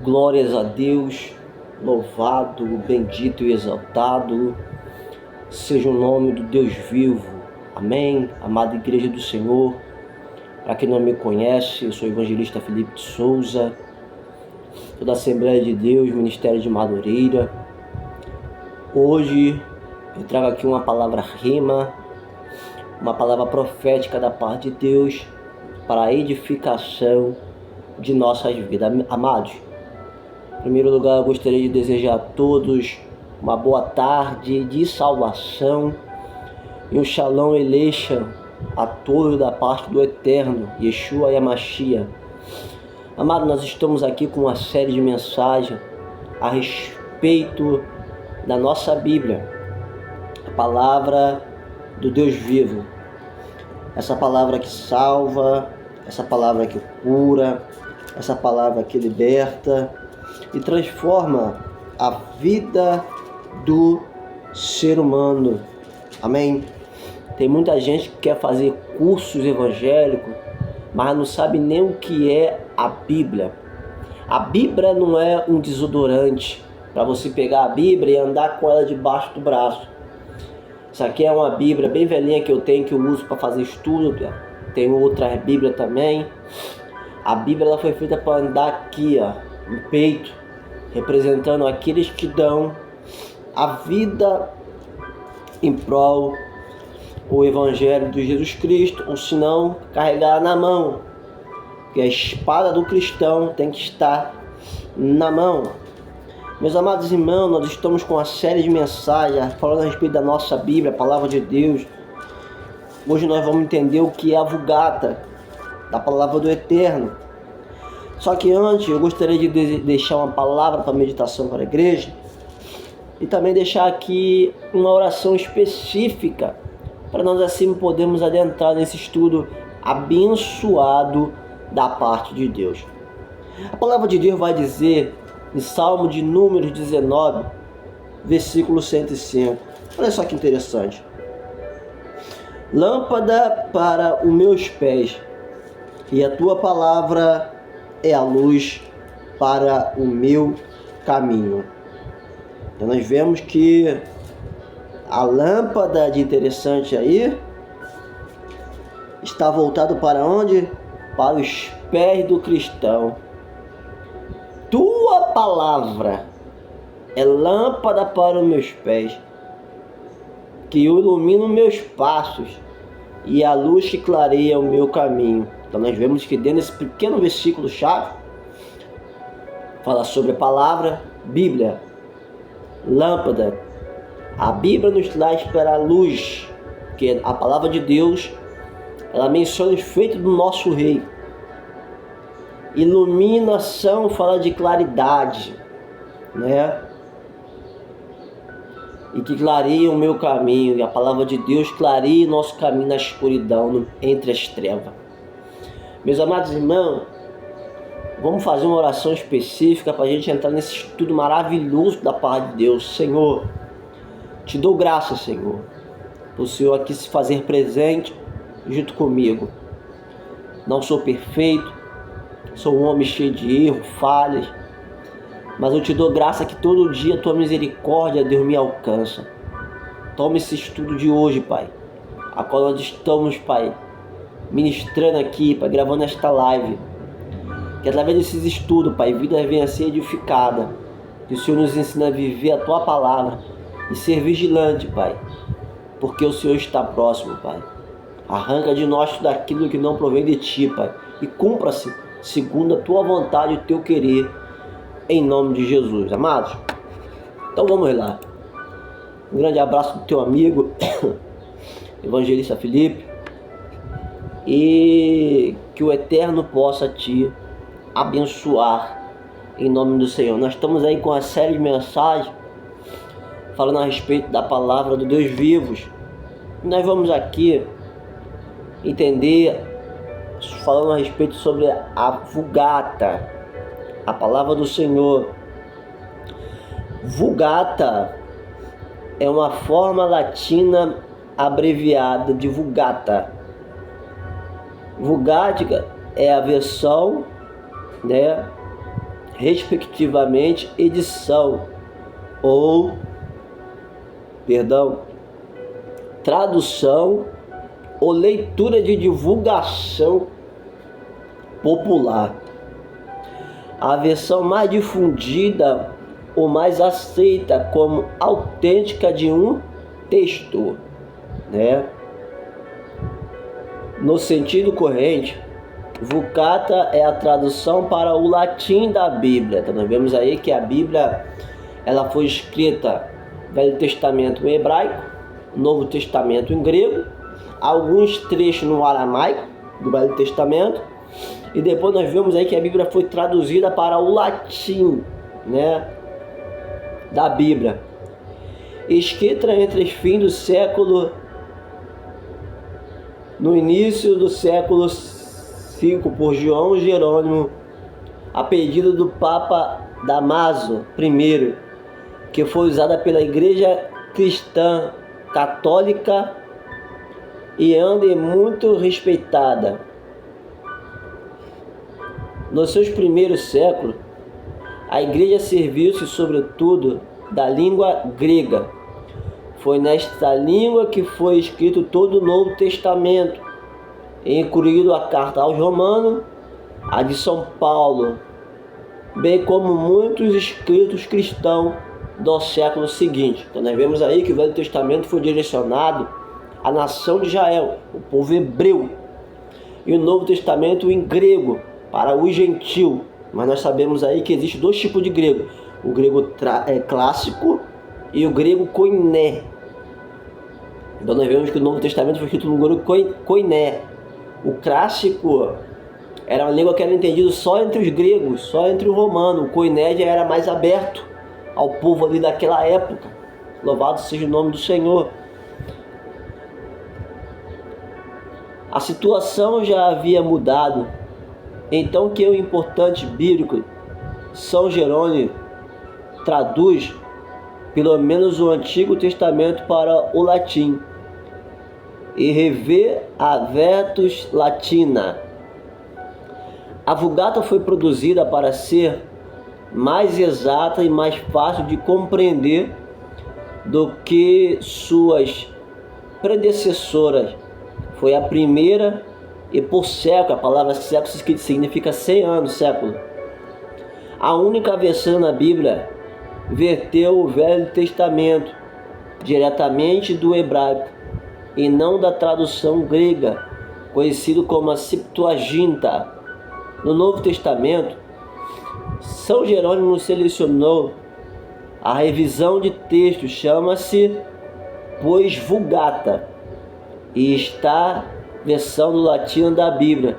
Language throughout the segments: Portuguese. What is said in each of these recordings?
Glórias a Deus, louvado, bendito e exaltado seja o nome do Deus vivo. Amém. Amada Igreja do Senhor, para quem não me conhece, eu sou o evangelista Felipe de Souza, sou da Assembleia de Deus, Ministério de Madureira. Hoje eu trago aqui uma palavra rima, uma palavra profética da parte de Deus para a edificação de nossas vidas. Amados, em primeiro lugar eu gostaria de desejar a todos uma boa tarde de salvação e um Shalom Aleichem a todos da parte do Eterno, Yeshua Yamashia. Amado, nós estamos aqui com uma série de mensagens a respeito da nossa Bíblia, a palavra do Deus vivo, essa palavra que salva, essa palavra que cura, essa palavra que liberta e transforma a vida do ser humano. Amém? Tem muita gente que quer fazer cursos evangélicos, mas não sabe nem o que é a Bíblia. A Bíblia não é um desodorante para você pegar a Bíblia e andar com ela debaixo do braço. Isso aqui é uma Bíblia bem velhinha que eu tenho, que eu uso para fazer estudo. Tem outra Bíblia também. A Bíblia ela foi feita para andar aqui, no peito, representando aqueles que dão a vida em prol o Evangelho de Jesus Cristo, ou se não, carregar na mão, porque a espada do cristão tem que estar na mão. Meus amados irmãos, nós estamos com uma série de mensagens falando a respeito da nossa Bíblia, a Palavra de Deus. Hoje nós vamos entender o que é a Vulgata da Palavra do Eterno. Só que antes eu gostaria de deixar uma palavra para meditação para a igreja e também deixar aqui uma oração específica para nós assim podermos adentrar nesse estudo abençoado da parte de Deus. A palavra de Deus vai dizer em Salmo de Números 19, versículo 105. Olha só que interessante. Lâmpada para os meus pés e a tua palavra é a luz para o meu caminho. Então nós vemos que a lâmpada de interessante aí está voltado para onde? Para os pés do cristão. Tua palavra é lâmpada para os meus pés, que ilumina os meus passos e a luz que clareia o meu caminho. Então nós vemos que dentro desse pequeno versículo chave fala sobre a palavra Bíblia, lâmpada. A Bíblia nos traz para a luz, que a palavra de Deus, ela menciona os feitos do nosso rei. Iluminação fala de claridade, né? E que clareia o meu caminho, e a palavra de Deus clareia o nosso caminho na escuridão, entre as trevas. Meus amados irmãos, vamos fazer uma oração específica para a gente entrar nesse estudo maravilhoso da parte de Deus. Senhor, te dou graça, Senhor, por o Senhor aqui se fazer presente junto comigo. Não sou perfeito, sou um homem cheio de erros, falhas, mas eu te dou graça que todo dia a tua misericórdia, Deus, me alcança. Toma esse estudo de hoje, Pai, a qual nós estamos, Pai, ministrando aqui, Pai, gravando esta live. Que através desses estudos, Pai, vida venha a ser edificada. Que o Senhor nos ensina a viver a tua palavra e ser vigilante, Pai, porque o Senhor está próximo, Pai. Arranca de nós tudo aquilo que não provém de ti, Pai, e cumpra-se segundo a tua vontade e o teu querer, em nome de Jesus. Amados, então vamos lá. Um grande abraço do teu amigo evangelista Felipe, e que o Eterno possa te abençoar em nome do Senhor. Nós estamos aí com uma série de mensagens falando a respeito da palavra do Deus vivos. Nós vamos aqui entender, falando a respeito sobre a Vulgata, a palavra do Senhor. Vulgata é uma forma latina abreviada de Vulgata. Vulgática é a versão, né, respectivamente, edição ou, tradução ou leitura de divulgação popular. A versão mais difundida ou mais aceita como autêntica de um texto, né? No sentido corrente, Vulgata é a tradução para o latim da Bíblia. Então nós vemos aí que a Bíblia ela foi escrita Velho Testamento em hebraico, Novo Testamento em grego, alguns trechos no aramaico do Velho Testamento, e depois nós vemos aí que a Bíblia foi traduzida para o latim, né, da Bíblia, escrita entre os fins do século, no início do século V por João Jerônimo, a pedido do Papa Damaso I, que foi usada pela Igreja Cristã Católica e anda muito respeitada. Nos seus primeiros séculos, a Igreja serviu-se sobretudo da língua grega. Foi nesta língua que foi escrito todo o Novo Testamento, incluindo a carta aos Romanos, a de São Paulo, bem como muitos escritos cristãos do século seguinte. Então nós vemos aí que o Velho Testamento foi direcionado à nação de Israel, o povo hebreu, e o Novo Testamento em grego, para o gentil. Mas nós sabemos aí que existe dois tipos de grego: o grego clássico e o grego koiné. Então nós vemos que o Novo Testamento foi escrito no grego koiné. O clássico era uma língua que era entendida só entre os gregos, só entre os romanos. O koiné já era mais aberto ao povo ali daquela época. Louvado seja o nome do Senhor. A situação já havia mudado. Então que o importante bíblico São Jerônimo traduz pelo menos o Antigo Testamento para o latim e revê a Vetus Latina. A Vulgata foi produzida para ser mais exata e mais fácil de compreender do que suas predecessoras. Foi a primeira e por século, a palavra século significa 100 anos, século. A única versão na Bíblia verteu o Velho Testamento diretamente do hebraico e não da tradução grega, conhecido como a Septuaginta. No Novo Testamento, São Jerônimo selecionou a revisão de texto, chama-se pois Vulgata, e está versão do latim da Bíblia,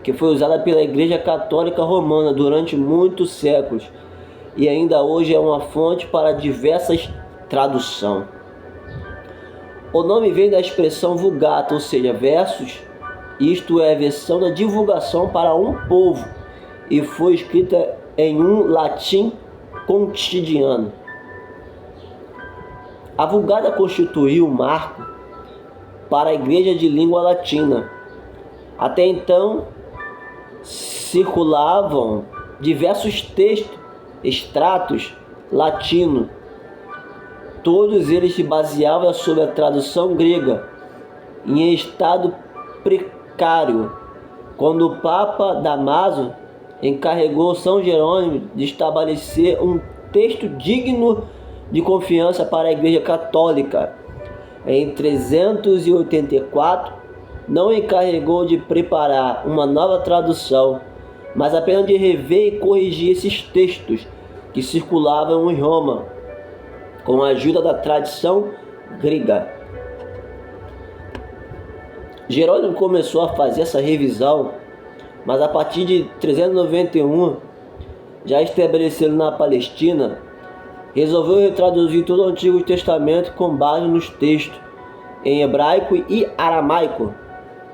que foi usada pela Igreja Católica Romana durante muitos séculos e ainda hoje é uma fonte para diversas traduções. O nome vem da expressão Vulgata, ou seja, versos, isto é, a versão da divulgação para um povo, e foi escrita em um latim cotidiano. A Vulgata constituiu um marco para a Igreja de língua latina. Até então, circulavam diversos textos, extratos latinos. Todos eles se baseavam sobre a tradução grega, em estado precário, quando o Papa Damaso encarregou São Jerônimo de estabelecer um texto digno de confiança para a Igreja Católica. Em 384, não encarregou de preparar uma nova tradução, mas apenas de rever e corrigir esses textos que circulavam em Roma, com a ajuda da tradição grega. Jerônimo começou a fazer essa revisão, mas a partir de 391, já estabelecido na Palestina, resolveu retraduzir todo o Antigo Testamento com base nos textos em hebraico e aramaico,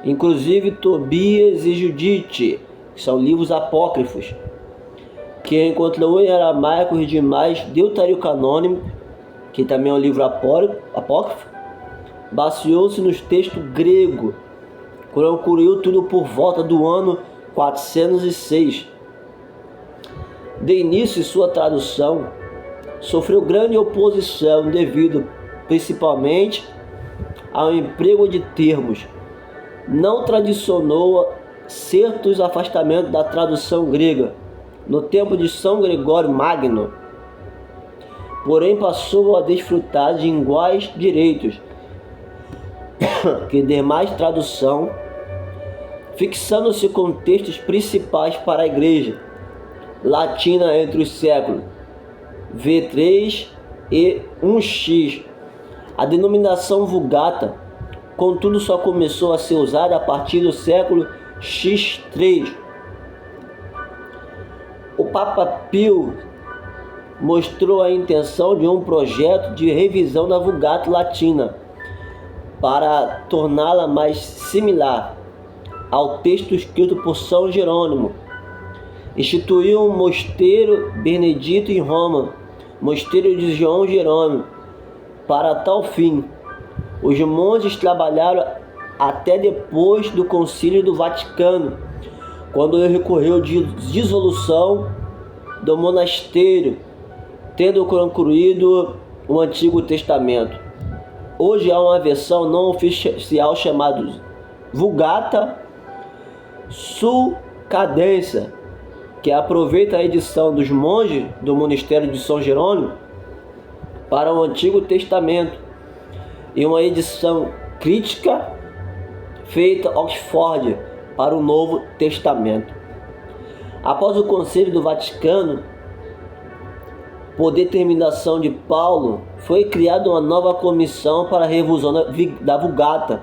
inclusive Tobias e Judite, que são livros apócrifos, que encontrou em aramaico os demais Deuterocanônico, que também é um livro apócrifo, baseou-se nos textos gregos, concluiu tudo por volta do ano 406. de início sua tradução, sofreu grande oposição devido principalmente ao emprego de termos não tradicionou certos afastamentos da tradução grega no tempo de São Gregório Magno, porém passou a desfrutar de iguais direitos que demais tradução, fixando-se com textos principais para a Igreja Latina entre os séculos V3 e 1x. A denominação Vulgata, contudo, só começou a ser usada a partir do século X3. O Papa Pio mostrou a intenção de um projeto de revisão da Vulgata Latina para torná-la mais similar ao texto escrito por São Jerônimo. Instituiu um mosteiro benedito em Roma, mosteiro de João Jerônimo, para tal fim. Os monges trabalharam até depois do Concílio do Vaticano, quando ele recorreu de dissolução do monastério, tendo concluído o Antigo Testamento. Hoje há uma versão não oficial chamada Vulgata Sulcadense, que aproveita a edição dos monges do Monastério de São Jerônimo para o Antigo Testamento e uma edição crítica feita em Oxford para o Novo Testamento. Após o Concílio do Vaticano, por determinação de Paulo, foi criada uma nova comissão para a revisão da Vulgata,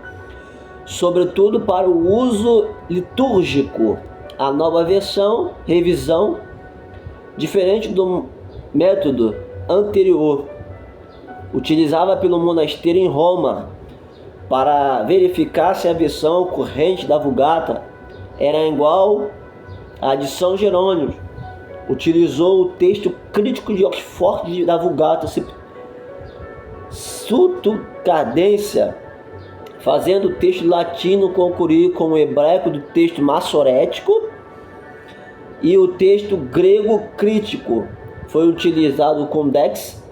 sobretudo para o uso litúrgico. A nova revisão, diferente do método anterior, utilizava pelo monastério em Roma para verificar se a versão corrente da Vulgata era igual à de São Jerônimo. Utilizou o texto crítico de Oxford da Vulgata Sulcadense, fazendo o texto latino concluir com o hebraico do texto massorético, e o texto grego crítico foi utilizado o Codex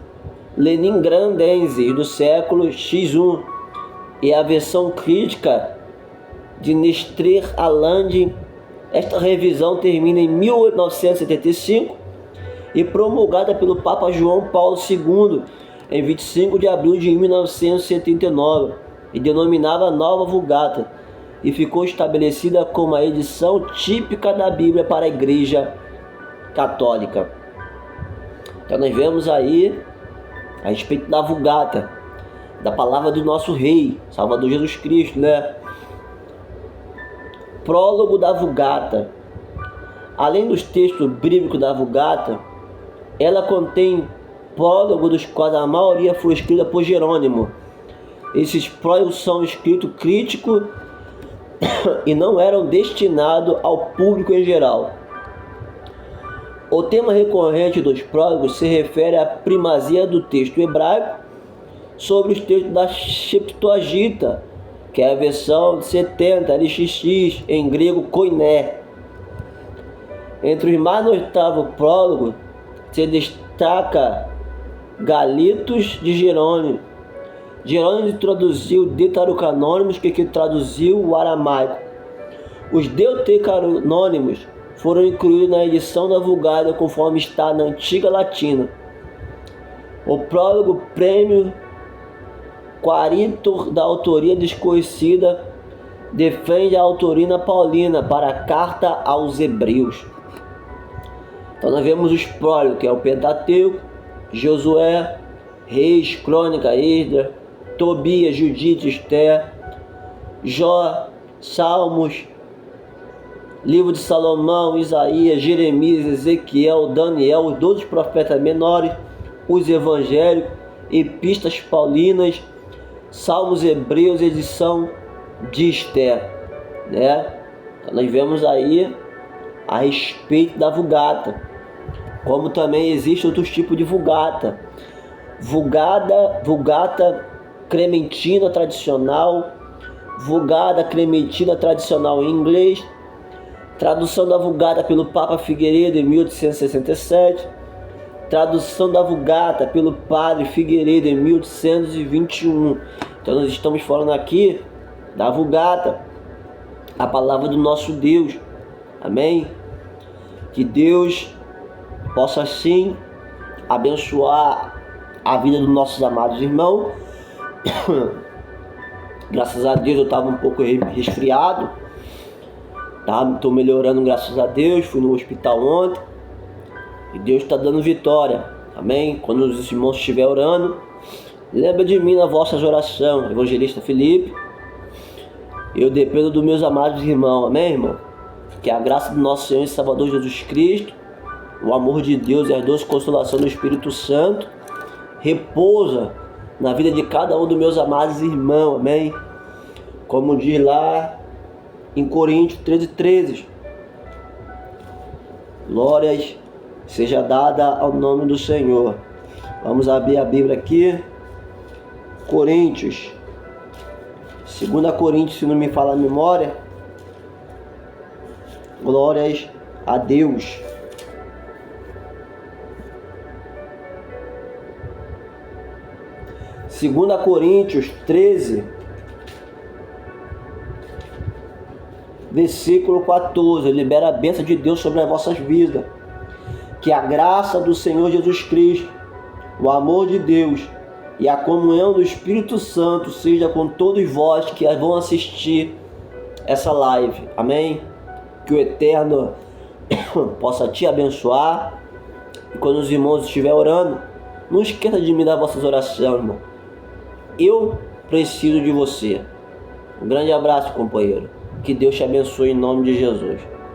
Leningrandense do século X1 e a versão crítica de Nestor Aland. Esta revisão termina em 1975 e promulgada pelo Papa João Paulo II em 25 de abril de 1979 e denominava Nova Vulgata, e ficou estabelecida como a edição típica da Bíblia para a Igreja Católica. Então nós vemos aí a respeito da Vulgata, da palavra do nosso Rei, Salvador Jesus Cristo, né? Prólogo da Vulgata. Além dos textos bíblicos da Vulgata, ela contém prólogos dos quais a maioria foi escrita por Jerônimo. Esses prólogos são escritos críticos e não eram destinados ao público em geral. O tema recorrente dos prólogos se refere à primazia do texto hebraico sobre os textos da Septuaginta, que é a versão de 70 LXX, em grego koiné. Entre os mais notáveis prólogos se destaca Galitos de Jerônimo. Jerônimo traduziu Deuterocanônimos, que traduziu o aramaico. Os Deuterocanônimos foram incluídos na edição da Vulgata conforme está na antiga latina. O prólogo Prêmio Quaritor, da autoria desconhecida, defende a autoria paulina para a carta aos Hebreus. Então nós vemos os prólogos, que é o Pentateuco, Josué, Reis, Crônica, Esdras, Tobias, Judite, Esther, Jó, Salmos, Livro de Salomão, Isaías, Jeremias, Ezequiel, Daniel, os 12 profetas menores, os Evangelhos, Epístolas Paulinas, Salmos Hebreus, edição de Esther, né? Então nós vemos aí a respeito da Vulgata, como também existe outros tipos de Vulgata. Vulgata Clementina tradicional, Vulgata Clementina tradicional em inglês, Tradução da Vulgata pelo Papa Figueiredo em 1867. Tradução da Vulgata pelo Padre Figueiredo em 1821. Então nós estamos falando aqui da Vulgata, a palavra do nosso Deus. Amém? Que Deus possa assim abençoar a vida dos nossos amados irmãos. Graças a Deus eu estava um pouco resfriado, tá? Estou melhorando, graças a Deus. Fui no hospital ontem e Deus está dando vitória. Amém? Quando os irmãos estiverem orando, lembra de mim nas vossas orações. Evangelista Felipe. Eu dependo dos meus amados irmãos. Amém, irmão? Que a graça do nosso Senhor e Salvador Jesus Cristo, o amor de Deus e a doce consolação do Espírito Santo repousa na vida de cada um dos meus amados irmãos. Amém? Como diz lá em Coríntios 13:13. Glórias seja dada ao nome do Senhor. Vamos abrir a Bíblia aqui. Coríntios. 2 Coríntios, se não me falha a memória. Glórias a Deus. Segunda Coríntios 13, versículo 14. Libera a bênção de Deus sobre as vossas vidas. Que a graça do Senhor Jesus Cristo, o amor de Deus e a comunhão do Espírito Santo seja com todos vós que vão assistir essa live. Amém? Que o Eterno possa te abençoar. E quando os irmãos estiverem orando, não esqueça de me dar vossas orações, irmão. Eu preciso de você. Um grande abraço, companheiro. Que Deus te abençoe em nome de Jesus.